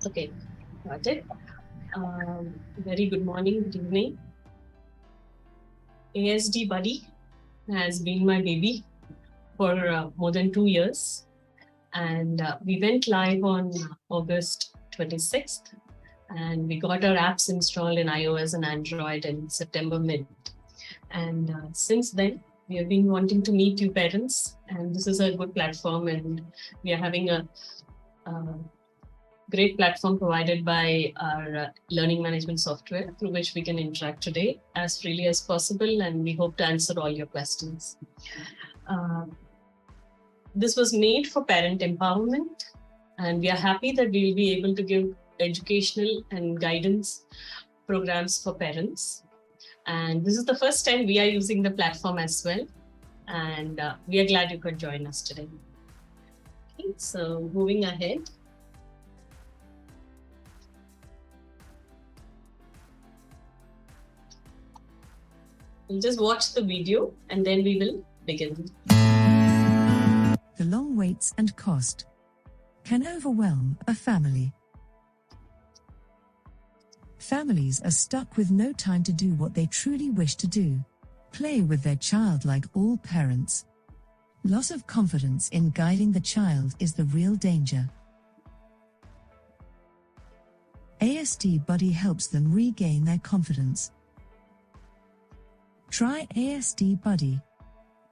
Okay, got it. Very good morning, good evening. ASD Buddy has been my baby for more than 2 years. And we went live on August 26th. And we got our apps installed in iOS and Android in September mid. And since then, we have been wanting to meet you parents. And this is a good platform. And we are having a great platform provided by our learning management software through which we can interact today as freely as possible, and we hope to answer all your questions. This was made for parent empowerment, and we are happy that we will be able to give educational and guidance programs for parents. And this is the first time we are using the platform as well, and we are glad you could join us today. Okay, so moving ahead. We'll just watch the video and then we will begin. The long waits and cost can overwhelm a family. Families are stuck with no time to do what they truly wish to do, play with their child like all parents. Loss of confidence in guiding the child is the real danger. ASD Buddy helps them regain their confidence. Try ASD Buddy.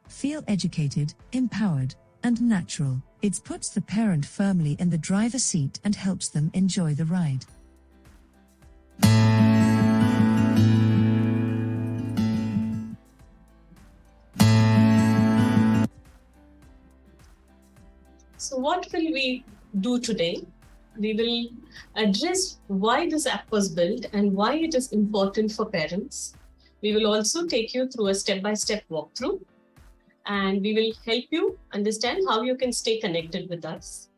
Feel educated, empowered, and natural. It puts the parent firmly in the driver's seat and helps them enjoy the ride. So what will we do today? We will address why this app was built and why it is important for parents. We will also take you through a step-by-step walkthrough, and we will help you understand how you can stay connected with us.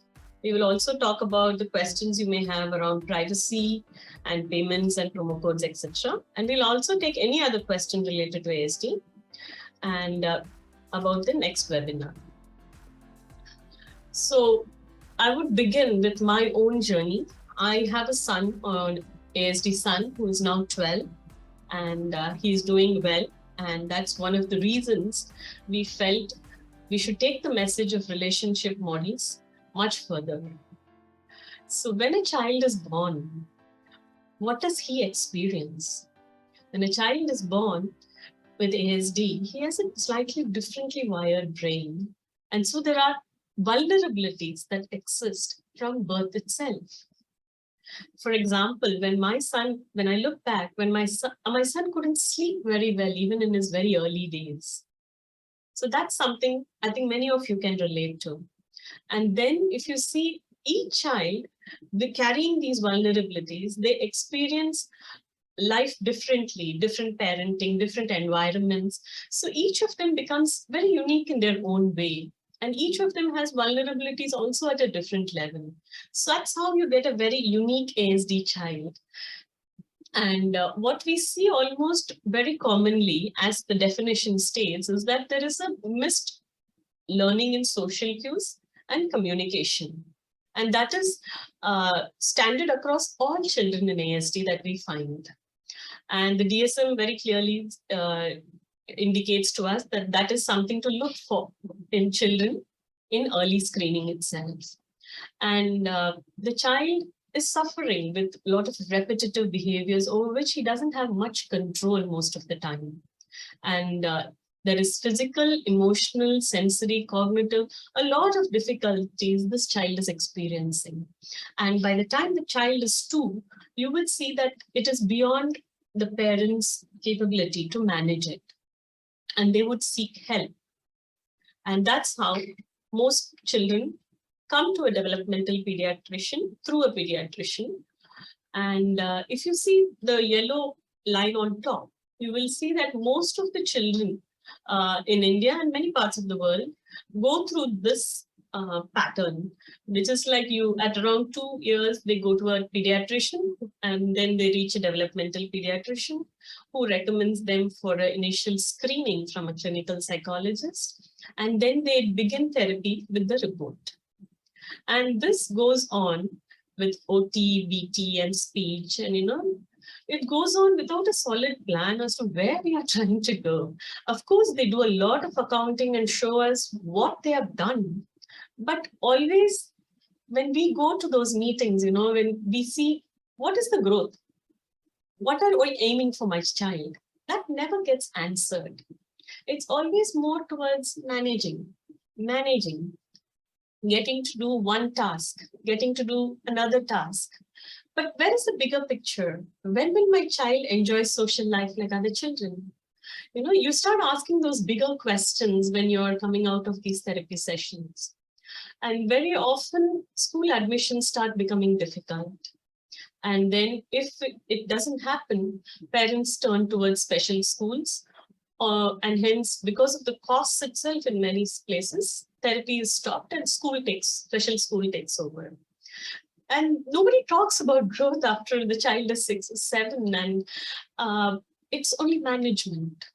We will also talk about the questions you may have around privacy and payments and promo codes, etc. And we'll also take any other question related to ASD and about the next webinar. So I would begin with my own journey. I have a son, an ASD son, who is now 12. And he's doing well. And that's one of the reasons we felt we should take the message of relationship models much further. So when a child is born, what does he experience? When a child is born with ASD, he has a slightly differently wired brain. And so there are vulnerabilities that exist from birth itself. For example, when I look back, when my son couldn't sleep very well, even in his very early days. So that's something I think many of you can relate to. And then if you see each child, carrying these vulnerabilities, they experience life differently, different parenting, different environments. So each of them becomes very unique in their own way. And each of them has vulnerabilities also at a different level. So that's how you get a very unique ASD child. And what we see almost very commonly, as the definition states, is that there is a missed learning in social cues and communication. And that is standard across all children in ASD that we find. And the DSM very clearly indicates to us that that is something to look for in children in early screening itself. And the child is suffering with a lot of repetitive behaviors over which he doesn't have much control most of the time. And there is physical, emotional, sensory, cognitive, a lot of difficulties this child is experiencing. And by the time the child is 2, you will see that it is beyond the parents' capability to manage it. And they would seek help. And that's how most children come to a developmental pediatrician through a pediatrician. And if you see the yellow line on top, you will see that most of the children in India and many parts of the world go through this pattern, which is like at around 2 years, they go to a pediatrician and then they reach a developmental pediatrician who recommends them for an initial screening from a clinical psychologist. And then they begin therapy with the report. And this goes on with OT, BT, and speech. And, it goes on without a solid plan as to where we are trying to go. Of course, they do a lot of accounting and show us what they have done. But always, when we go to those meetings, when we see what is the growth, what are we aiming for my child, that never gets answered. It's always more towards managing, getting to do one task, getting to do another task. But where is the bigger picture? When will my child enjoy social life like other children? You start asking those bigger questions when you're coming out of these therapy sessions. And very often, school admissions start becoming difficult. And then if it doesn't happen, parents turn towards special schools. And hence, because of the costs itself in many places, therapy is stopped and special school takes over. And nobody talks about growth after the child is 6 or 7, and it's only management.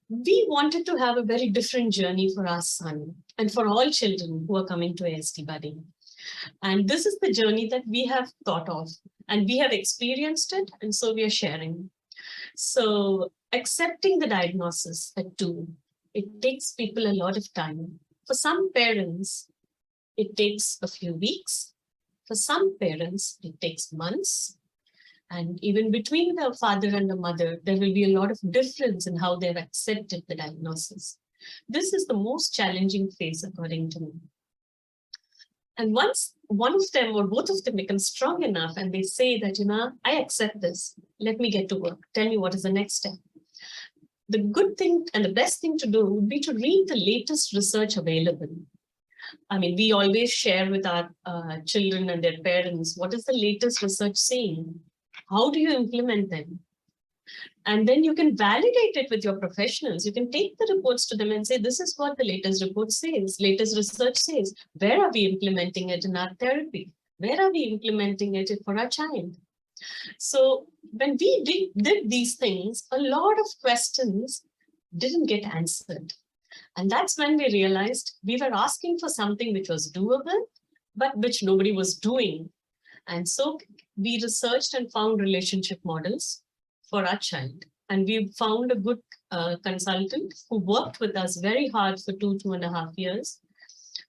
We wanted to have a very different journey for our son and for all children who are coming to ASD Buddy. And this is the journey that we have thought of, and we have experienced it, and so we are sharing. So accepting the diagnosis at 2, it takes people a lot of time. For some parents, it takes a few weeks. For some parents, it takes months. And even between the father and the mother, there will be a lot of difference in how they've accepted the diagnosis. This is the most challenging phase, according to me. And once one of them or both of them become strong enough and they say that, I accept this, let me get to work. Tell me what is the next step. The good thing and the best thing to do would be to read the latest research available. I mean, we always share with our children and their parents, what is the latest research saying? How do you implement them? And then you can validate it with your professionals. You can take the reports to them and say, this is what the latest report says, latest research says. Where are we implementing it in our therapy? Where are we implementing it for our child? So when we did these things, a lot of questions didn't get answered. And that's when we realized we were asking for something which was doable, but which nobody was doing. And so we researched and found relationship models for our child. And we found a good consultant who worked with us very hard for 2.5 years.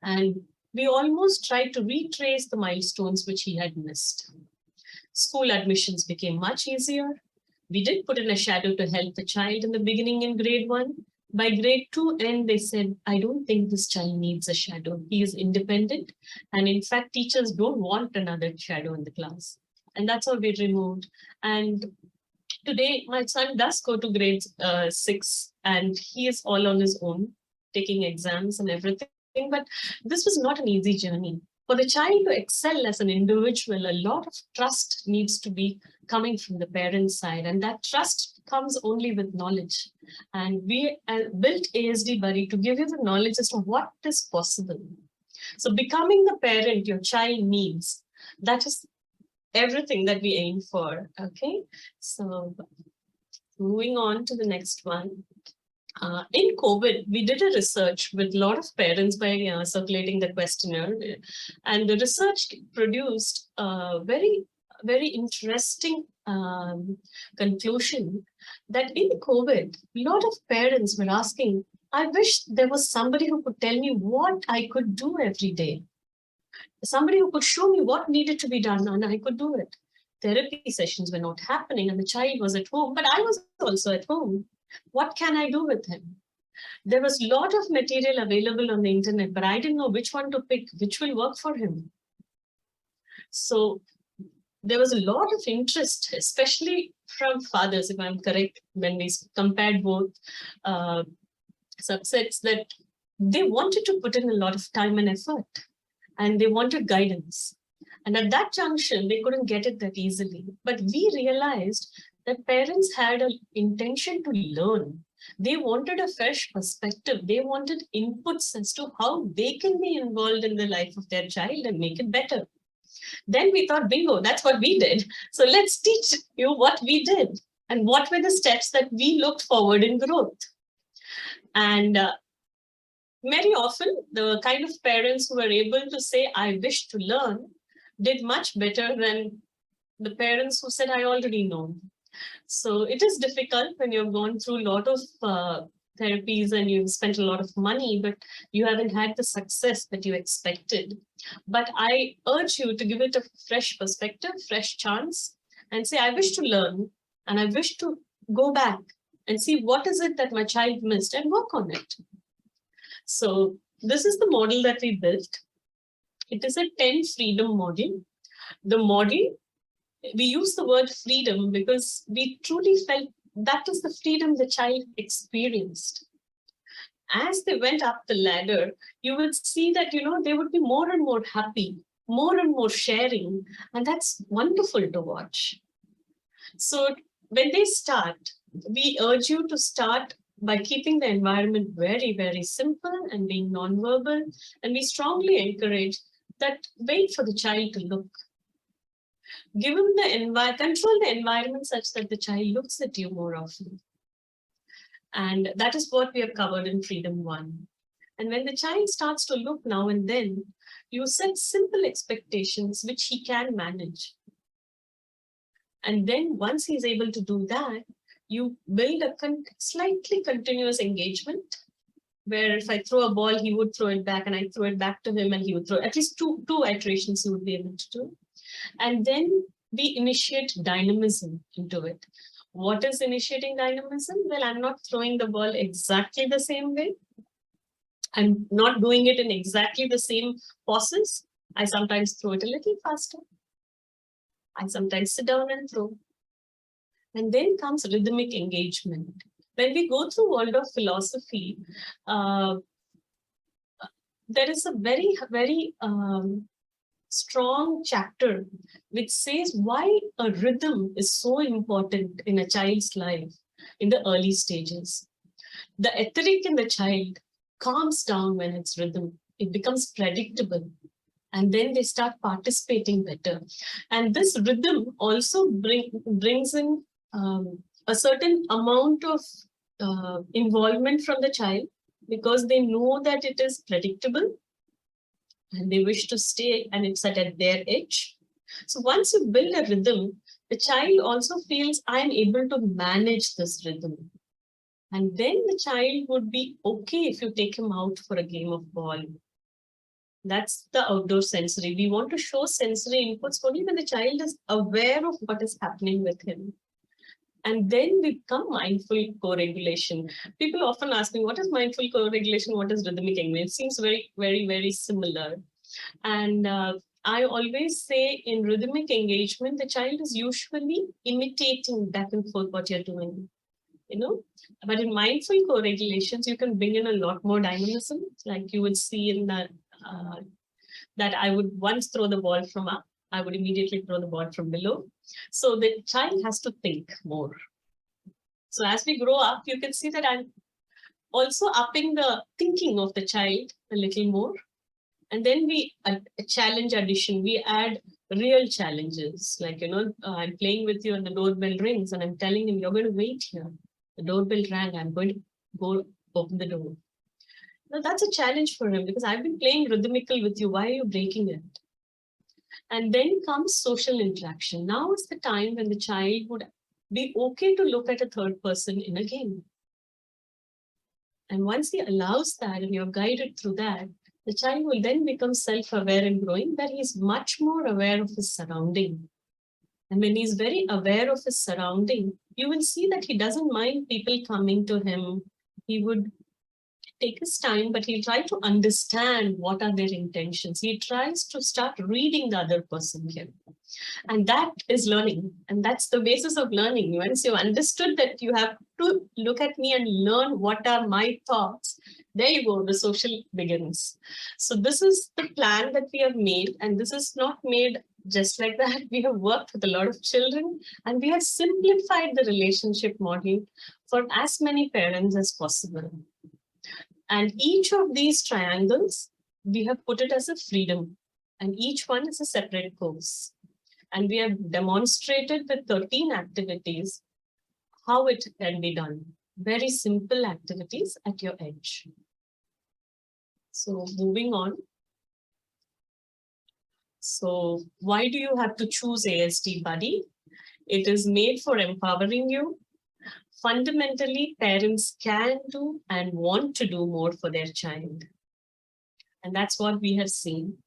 And we almost tried to retrace the milestones which he had missed. School admissions became much easier. We did put in a shadow to help the child in the beginning in grade 1. By grade 2 end, they said, I don't think this child needs a shadow. He is independent. And in fact, teachers don't want another shadow in the class. And that's how we removed. And today, my son does go to grade 6, and he is all on his own, taking exams and everything. But this was not an easy journey. For the child to excel as an individual, a lot of trust needs to be coming from the parents' side. And that trust comes only with knowledge. And we built ASD Buddy to give you the knowledge as to what is possible. So becoming the parent your child needs, that is everything that we aim for. Okay, so moving on to the next one. In COVID, we did a research with a lot of parents by circulating the questionnaire, and the research produced a very, very interesting conclusion that in COVID, a lot of parents were asking, I wish there was somebody who could tell me what I could do every day. Somebody who could show me what needed to be done, and I could do it. Therapy sessions were not happening, and the child was at home, but I was also at home. What can I do with him? There was a lot of material available on the internet, but I didn't know which one to pick, which will work for him. So there was a lot of interest, especially from fathers, if I'm correct, when we compared both subsets, that they wanted to put in a lot of time and effort, and they wanted guidance. And at that junction, they couldn't get it that easily. But we realized that parents had an intention to learn. They wanted a fresh perspective. They wanted inputs as to how they can be involved in the life of their child and make it better. Then we thought, bingo, that's what we did. So let's teach you what we did and what were the steps that we looked forward in growth. And very often, the kind of parents who were able to say, I wish to learn, did much better than the parents who said, I already know. So it is difficult when you've gone through a lot of therapies and you've spent a lot of money, but you haven't had the success that you expected. But I urge you to give it a fresh perspective, fresh chance, and say, I wish to learn and I wish to go back and see what is it that my child missed and work on it. So this is the model that we built. It is a 10 freedom model. The model, we use the word freedom because we truly felt that was the freedom the child experienced. As they went up the ladder, you would see that, they would be more and more happy, more and more sharing, and that's wonderful to watch. So when they start, we urge you to start by keeping the environment very, very simple and being nonverbal. And we strongly encourage that wait for the child to look. Give him control the environment such that the child looks at you more often. And that is what we have covered in Freedom 1. And when the child starts to look now and then, you set simple expectations which he can manage. And then once he's able to do that, you build a slightly continuous engagement where if I throw a ball, he would throw it back and I throw it back to him and he would throw at least two iterations he would be able to do. And then we initiate dynamism into it. What is initiating dynamism? Well, I'm not throwing the ball exactly the same way. I'm not doing it in exactly the same poses. I sometimes throw it a little faster. I sometimes sit down and throw. And then comes rhythmic engagement. When we go through world of philosophy, there is a very, very strong chapter which says why a rhythm is so important in a child's life in the early stages. The etheric in the child calms down when it's rhythm. It becomes predictable. And then they start participating better. And this rhythm also brings in a certain amount of involvement from the child because they know that it is predictable and they wish to stay and it's at their edge. So once you build a rhythm, the child also feels I'm able to manage this rhythm. And then the child would be okay if you take him out for a game of ball. That's the outdoor sensory. We want to show sensory inputs only when the child is aware of what is happening with him. And then we become mindful co-regulation. People often ask me, what is mindful co-regulation? What is rhythmic engagement? It seems very, very, very similar. And I always say in rhythmic engagement, the child is usually imitating back and forth what you're doing. But in mindful co-regulations, you can bring in a lot more dynamism, like you would see in that I would once throw the ball from up, I would immediately throw the ball from below. So the child has to think more. So as we grow up, you can see that I'm also upping the thinking of the child a little more. And then we challenge addition, we add real challenges. Like, I'm playing with you and the doorbell rings and I'm telling him, you're going to wait here. The doorbell rang, I'm going to go open the door. Now that's a challenge for him because I've been playing rhythmical with you. Why are you breaking it? And then comes social interaction. Now is the time when the child would be okay to look at a third person in a game. And once he allows that and you're guided through that, the child will then become self-aware and growing, that he's much more aware of his surrounding. And when he's very aware of his surrounding, you will see that he doesn't mind people coming to him. He would take his time, but he'll try to understand what are their intentions. He tries to start reading the other person here. And that is learning. And that's the basis of learning. Once you understood that you have to look at me and learn what are my thoughts, there you go, the social begins. So this is the plan that we have made. And this is not made just like that. We have worked with a lot of children and we have simplified the relationship model for as many parents as possible. And each of these triangles, we have put it as a freedom. And each one is a separate course. And we have demonstrated with 13 activities how it can be done. Very simple activities at your edge. So moving on. So why do you have to choose ASD Buddy? It is made for empowering you. Fundamentally, parents can do and want to do more for their child. And that's what we have seen.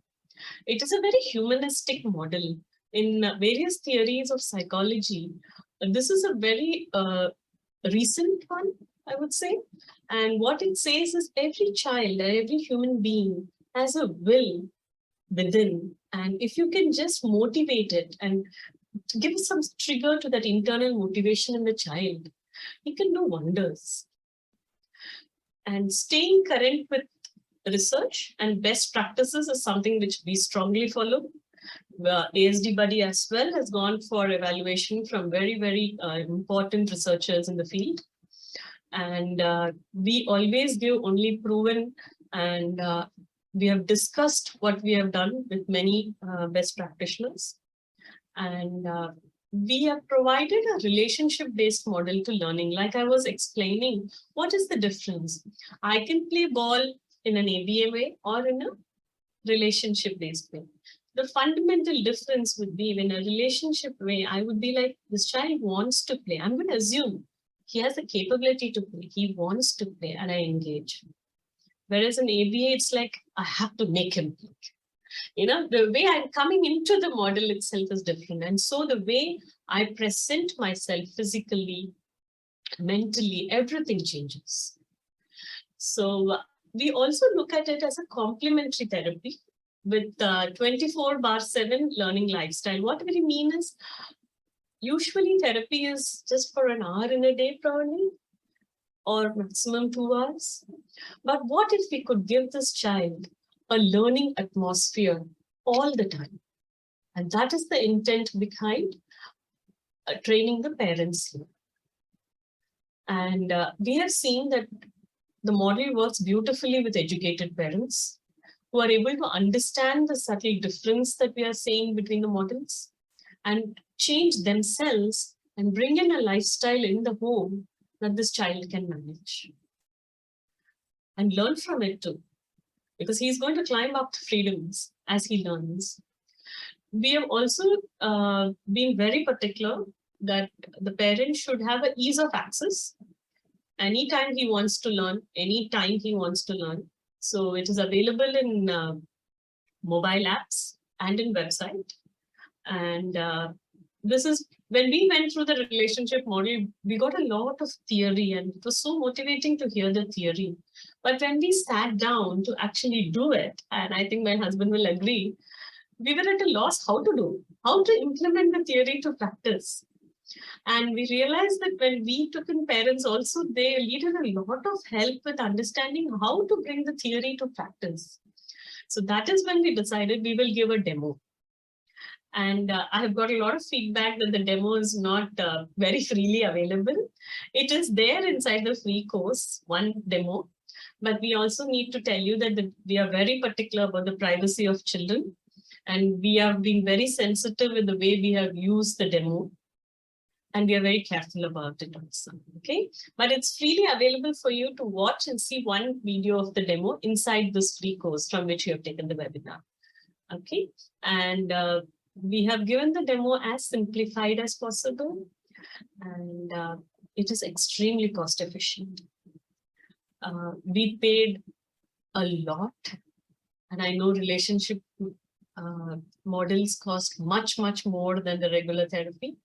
It is a very humanistic model. In various theories of psychology, this is a very recent one, I would say. And what it says is every child, every human being has a will within. And if you can just motivate it and give some trigger to that internal motivation in the child, you can do wonders. And staying current with research and best practices is something which we strongly follow. ASD Buddy as well has gone for evaluation from very, very important researchers in the field. And we always give only proven, and we have discussed what we have done with many best practitioners. And we have provided a relationship-based model to learning. Like I was explaining, what is the difference? I can play ball in an ABA way or in a relationship-based way. The fundamental difference would be in a relationship way, I would be like, this child wants to play. I'm going to assume he has the capability to play. He wants to play and I engage. Whereas in ABA, it's like, I have to make him play. You know, the way I'm coming into the model itself is different. And so the way I present myself physically, mentally, everything changes. So we also look at it as a complementary therapy with 24/7 learning lifestyle. What we mean is, usually therapy is just for an hour in a day, probably, or maximum 2 hours. But what if we could give this child a learning atmosphere all the time? And that is the intent behind training the parents here. And we have seen that the model works beautifully with educated parents who are able to understand the subtle difference that we are seeing between the models and change themselves and bring in a lifestyle in the home that this child can manage. And learn from it too, because he's going to climb up the freedoms as he learns. We have also been very particular that the parent should have an ease of access. Anytime he wants to learn, anytime he wants to learn. So it is available in mobile apps and in website. And this is, when we went through the relationship model, we got a lot of theory and it was so motivating to hear the theory. But when we sat down to actually do it, and I think my husband will agree, we were at a loss how to implement the theory to practice. And we realized that when we took in parents also, they needed a lot of help with understanding how to bring the theory to practice. So that is when we decided we will give a demo. And I have got a lot of feedback that the demo is not very freely available. It is there inside the free course, one demo. But we also need to tell you that we are very particular about the privacy of children. And we are being very sensitive in the way we have used the demo. And we are very careful about it also, okay? But it's freely available for you to watch and see one video of the demo inside this free course from which you have taken the webinar, okay? And we have given the demo as simplified as possible, and it is extremely cost efficient. We paid a lot, and I know relationship models cost much, much more than the regular therapy.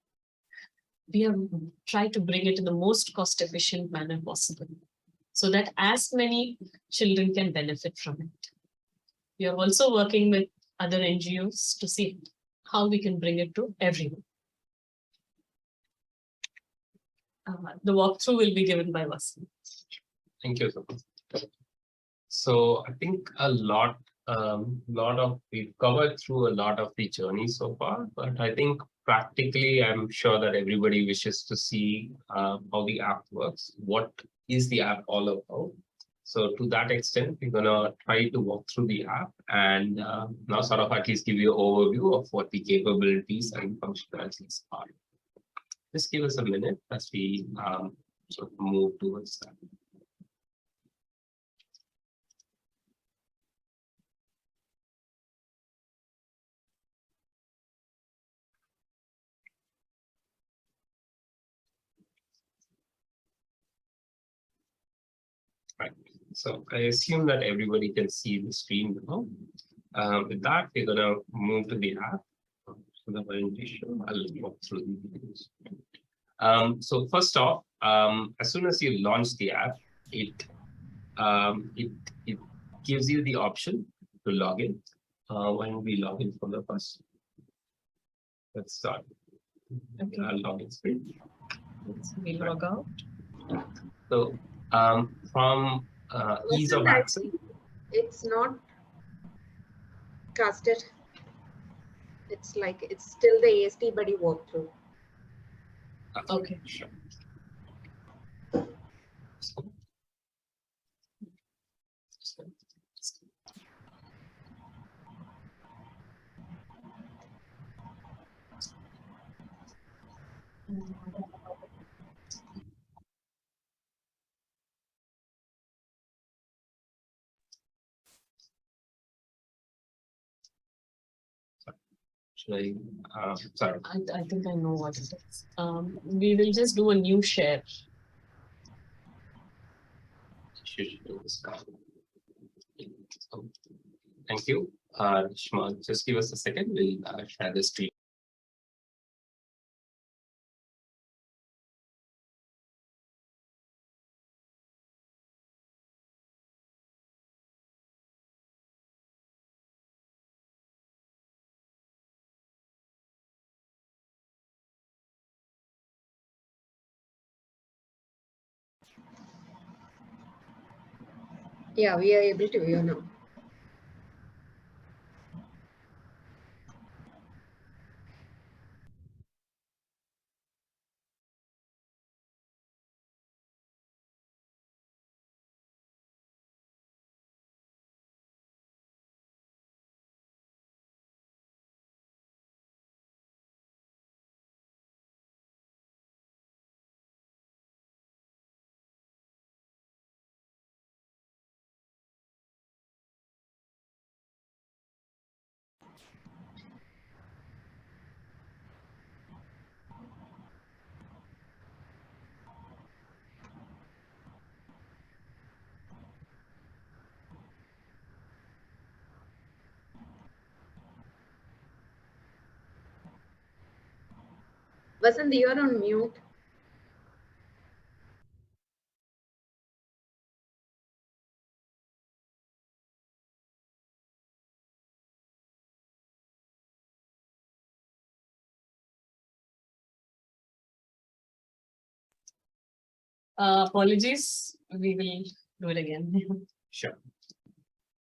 We have tried to bring it in the most cost-efficient manner possible so that as many children can benefit from it. We are also working with other NGOs to see how we can bring it to everyone. The walkthrough will be given by Vasan. Thank you so much. So I think we've covered through a lot of the journey so far, but I think practically, I'm sure that everybody wishes to see how the app works. What is the app all about? So to that extent, we're gonna try to walk through the app and now sort of at least give you an overview of what the capabilities and functionalities are. Just give us a minute as we sort of move towards that. Right. So I assume that everybody can see the screen now. With that, we're gonna move to the app. So the presentation, I'll walk through the videos. So first off, as soon as you launch the app, it it gives you the option to log in. Why don't we log in from the first? Let's start. Okay. Login screen. We'll log out. So from ease of access. It's not casted. It's like it's still the AST buddy walkthrough. Okay. Sure. Should I, sorry. I think I know what it is. We will just do a new share. Should do this now. So, thank you. Shma, just give us a second. We'll share the screen. Yeah, we are able to view now. Vasant, you are on mute. Apologies. We will do it again. Sure.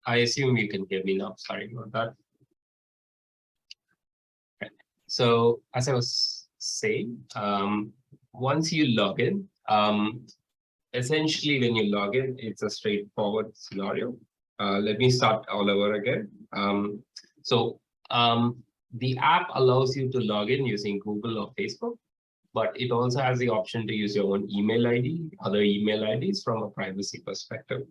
I assume you can hear me now. Sorry about that. Okay. So as I was saying, once you log in, essentially when you log in, it's a straightforward scenario. Let me start all over again. So the app allows you to log in using Google or Facebook, but it also has the option to use your own email ID, other email IDs from a privacy perspective.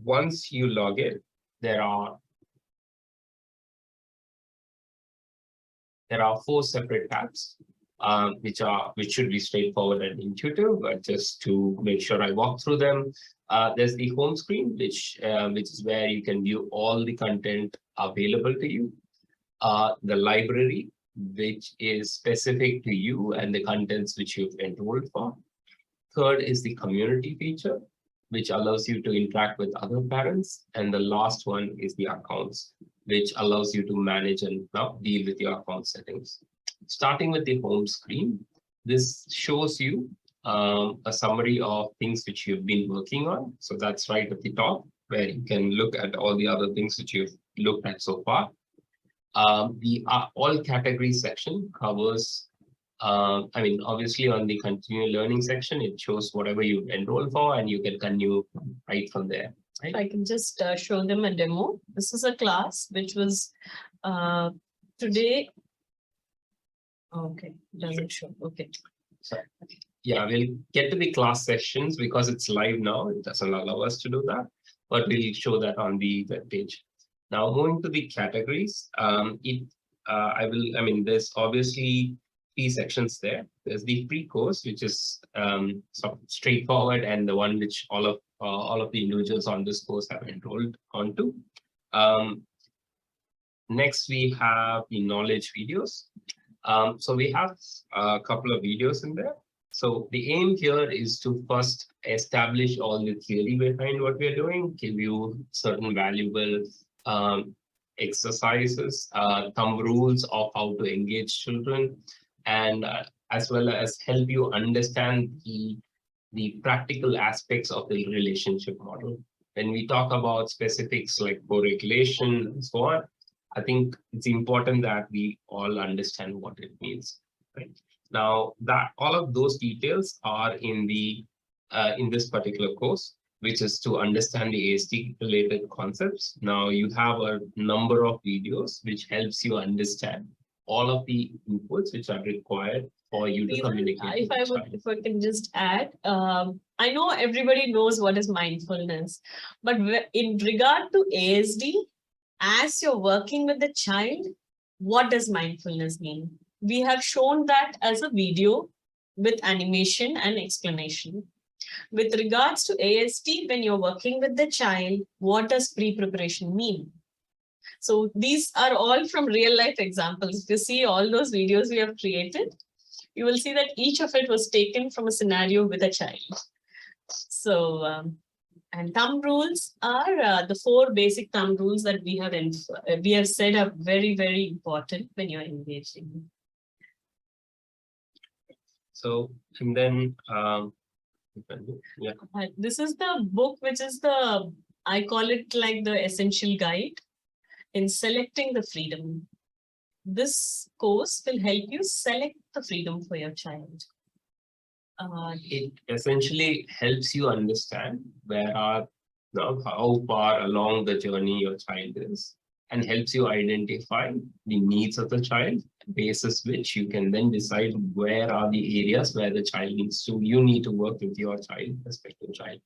Once you log in, there are 4 separate tabs, which should be straightforward and intuitive. But just to make sure I walk through them, there's the home screen, which is where you can view all the content available to you. The library, which is specific to you and the contents which you've enrolled for. Third is the community feature, which allows you to interact with other parents. And the last one is the accounts, which allows you to manage and now deal with your account settings. Starting with the home screen, this shows you a summary of things which you've been working on. So that's right at the top, where you can look at all the other things that you've looked at so far. The all categories section covers, I mean, obviously on the continue learning section, it shows whatever you enroll for and you can continue right from there. Right? I can just show them a demo. This is a class which was today. Okay, doesn't show. Okay. So, yeah, we'll get to the class sessions because it's live now. It doesn't allow us to do that, but we'll show that on the web page. Now, moving to the categories, I mean, there's obviously three sections there. There's the pre-course, which is sort of straightforward and the one which all of the individuals on this course have enrolled onto. Next, we have the knowledge videos. So we have a couple of videos in there. So the aim here is to first establish all the theory behind what we're doing, give you certain valuable exercises, thumb rules of how to engage children, and as well as help you understand the practical aspects of the relationship model. When we talk about specifics like co-regulation and so on, I think it's important that we all understand what it means. Right? Now, that all of those details are in the in this particular course, which is to understand the ASD related concepts. Now, you have a number of videos which helps you understand all of the inputs which are required for you to communicate. If I can just add, I know everybody knows what is mindfulness, but in regard to ASD, as you're working with the child, what does mindfulness mean? We have shown that as a video with animation and explanation. With regards to ASD, when you're working with the child, what does pre-preparation mean? So these are all from real life examples. If you see all those videos we have created, you will see that each of it was taken from a scenario with a child. So, and thumb rules are the 4 basic thumb rules that we have said are very, very important when you're engaging. So, and then, this is the book, which is I call it like the essential guide in selecting the freedom. This course will help you select the freedom for your child. It essentially helps you understand how far along the journey your child is, and helps you identify the needs of the child, basis which you can then decide where are the areas where the child you need to work with your child, respective child.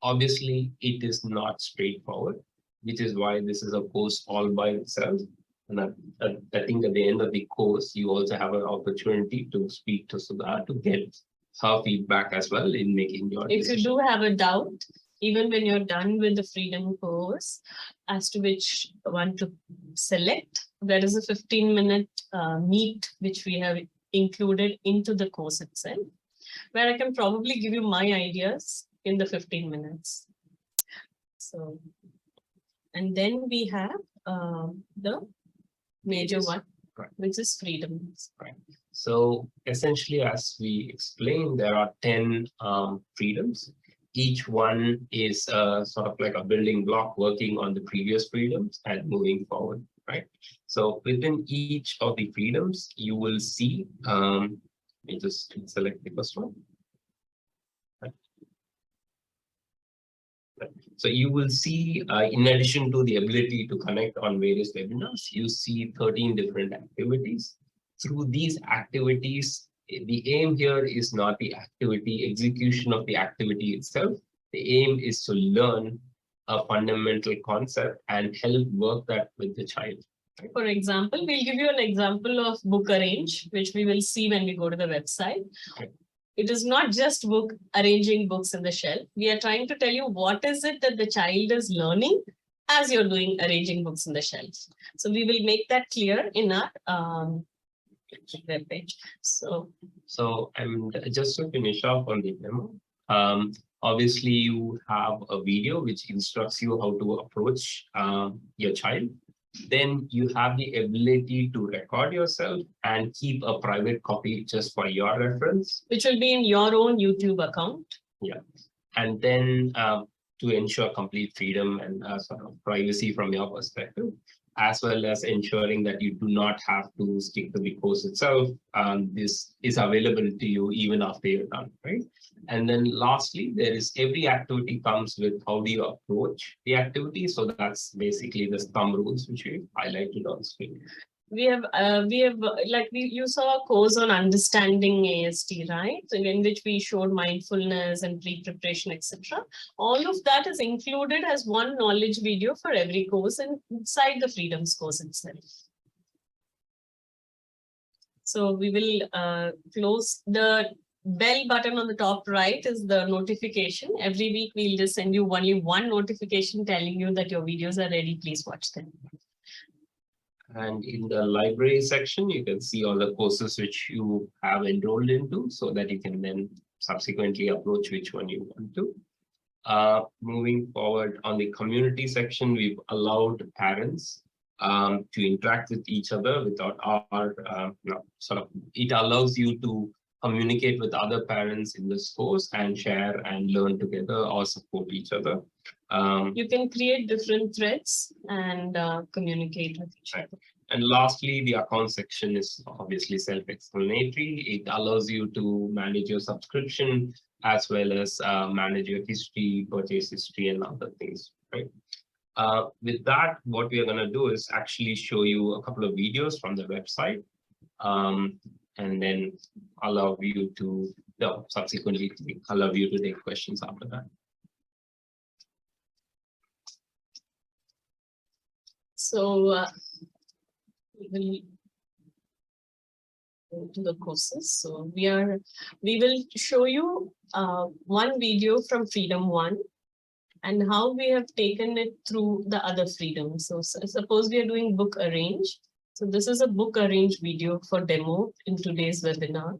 Obviously, it is not straightforward, which is why this is a course all by itself. And I think at the end of the course, you also have an opportunity to speak to Sudha to get her feedback as well in making your decision. If you do have a doubt, even when you're done with the freedom course, as to which one to select, there is a 15-minute meet which we have included into the course itself, where I can probably give you my ideas in the 15 minutes. So, and then we have the major one, right, which is freedom. Right. So essentially, as we explained, there are 10 freedoms. Each one is sort of like a building block working on the previous freedoms and moving forward, right? So within each of the freedoms, you will see, let me just select the first one. So you will see, in addition to the ability to connect on various webinars, you see 13 different activities. Through these activities, the aim here is not the activity execution of the activity itself. The aim is to learn a fundamental concept and help work that with the child. For example, we'll give you an example of book arrange, which we will see when we go to the website. Okay. It is not just arranging books in the shelf. We are trying to tell you what is it that the child is learning as you're doing arranging books in the shelf. So we will make that clear in our web page. So I'm just to finish off on the demo. Obviously, you have a video which instructs you how to approach your child. Then you have the ability to record yourself and keep a private copy just for your reference. Which will be in your own YouTube account. Yeah. And then to ensure complete freedom and sort of privacy from your perspective, as well as ensuring that you do not have to stick to the course itself. This is available to you even after you're done, right? And then lastly, there is every activity comes with how do you approach the activity. So that's basically the thumb rules which we highlighted on screen. You saw a course on understanding ASD, right? In which we showed mindfulness and pre-preparation, etc. All of that is included as one knowledge video for every course and inside the Freedoms course itself. So we will close the bell button on the top right is the notification. Every week we'll just send you only one notification telling you that your videos are ready. Please watch them. And in the library section, you can see all the courses which you have enrolled into so that you can then subsequently approach which one you want to. Moving forward on the community section, we've allowed parents to interact with each other without our it allows you to communicate with other parents in this course and share and learn together or support each other. You can create different threads and communicate with each other. And lastly, the account section is obviously self-explanatory. It allows you to manage your subscription as well as manage your history, purchase history, and other things, right? With that, what we are going to do is actually show you a couple of videos from the website, and then allow you to subsequently allow you to take questions after that. So we will go to the courses. So we will show you one video from Freedom 1 and how we have taken it through the other freedoms. So suppose we are doing book arrange. So this is a book arrange video for demo in today's webinar.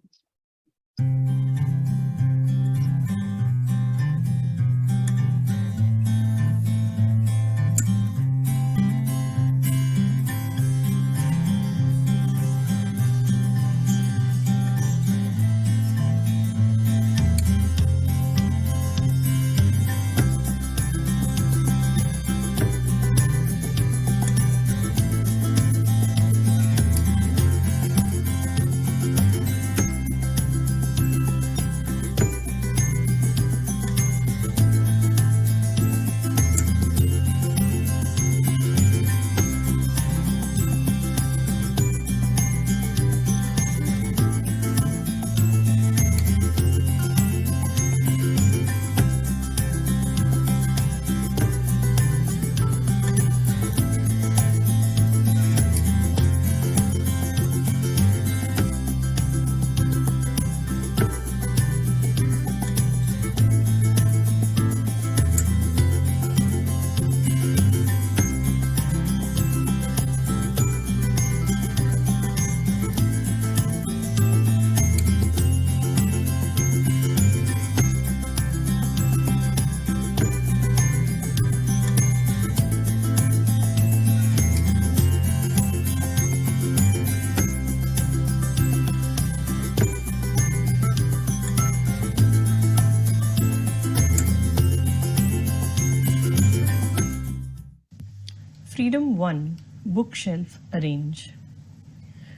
Freedom 1 Bookshelf Arrange.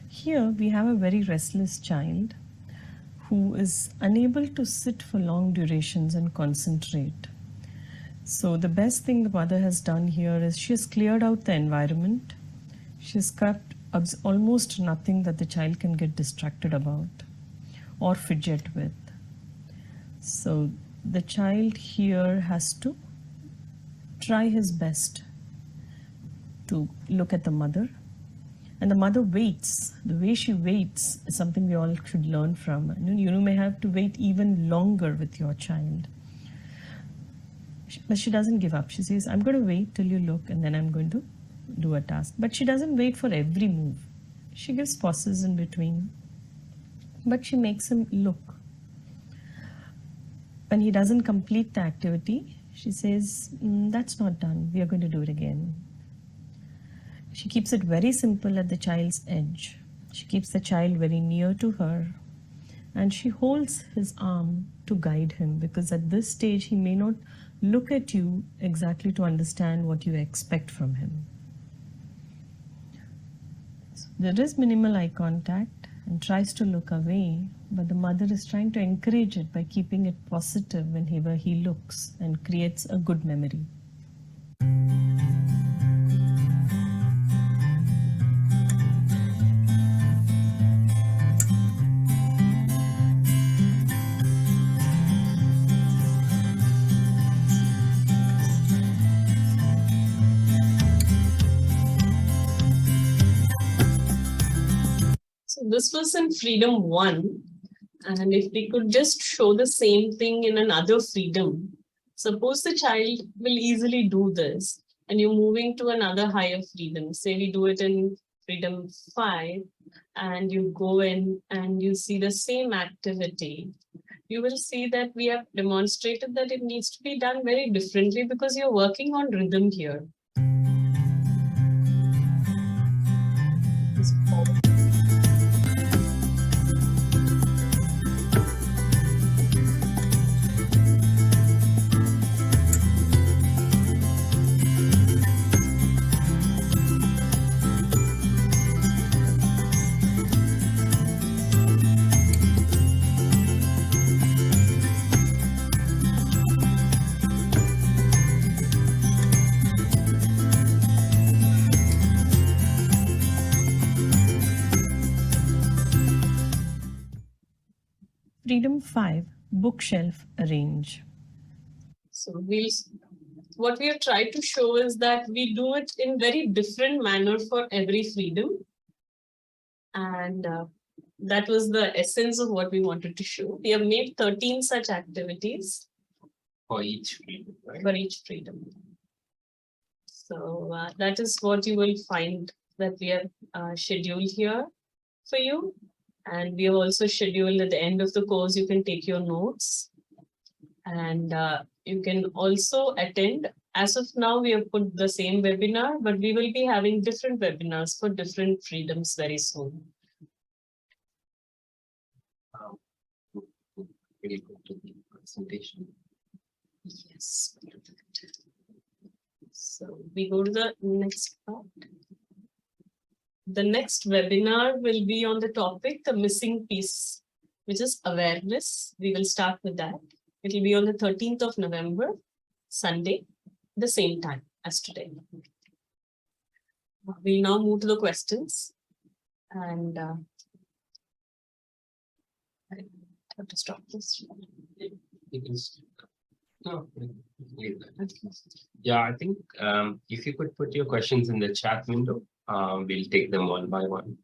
Here we have a very restless child who is unable to sit for long durations and concentrate. So the best thing the mother has done here is she has cleared out the environment. She has kept almost nothing that the child can get distracted about or fidget with. So the child here has to try his best to look at the mother, and the mother waits. The way she waits is something we all should learn from. You may have to wait even longer with your child. But she doesn't give up. She says, I'm going to wait till you look and then I'm going to do a task. But she doesn't wait for every move. She gives pauses in between, but she makes him look. When he doesn't complete the activity, she says, that's not done. We are going to do it again. She keeps it very simple at the child's edge. She keeps the child very near to her, and she holds his arm to guide him, because at this stage he may not look at you exactly to understand what you expect from him. So there is minimal eye contact and tries to look away, but the mother is trying to encourage it by keeping it positive whenever he looks and creates a good memory. this was in freedom 1. And if we could just show the same thing in another freedom, suppose the child will easily do this and you're moving to another higher freedom. Say we do it in freedom 5 and you go in and you see the same activity. You will see that we have demonstrated that it needs to be done very differently because you're working on rhythm here. Freedom 5, bookshelf arrange. So what we have tried to show is that we do it in very different manner for every freedom. And that was the essence of what we wanted to show. We have made 13 such activities. For each freedom, right? For each freedom. So that is what you will find that we have scheduled here for you. And we have also scheduled at the end of the course, you can take your notes. And you can also attend. As of now, we have put the same webinar, but we will be having different webinars for different freedoms very soon. We'll go to the presentation. Yes. So we go to the next part. The next webinar will be on the topic, the missing piece, which is awareness. We will start with that. It will be on the 13th of November, Sunday, the same time as today. We'll now move to the questions. And I have to stop this. No, yeah, I think if you could put your questions in the chat window, we'll take them one by one.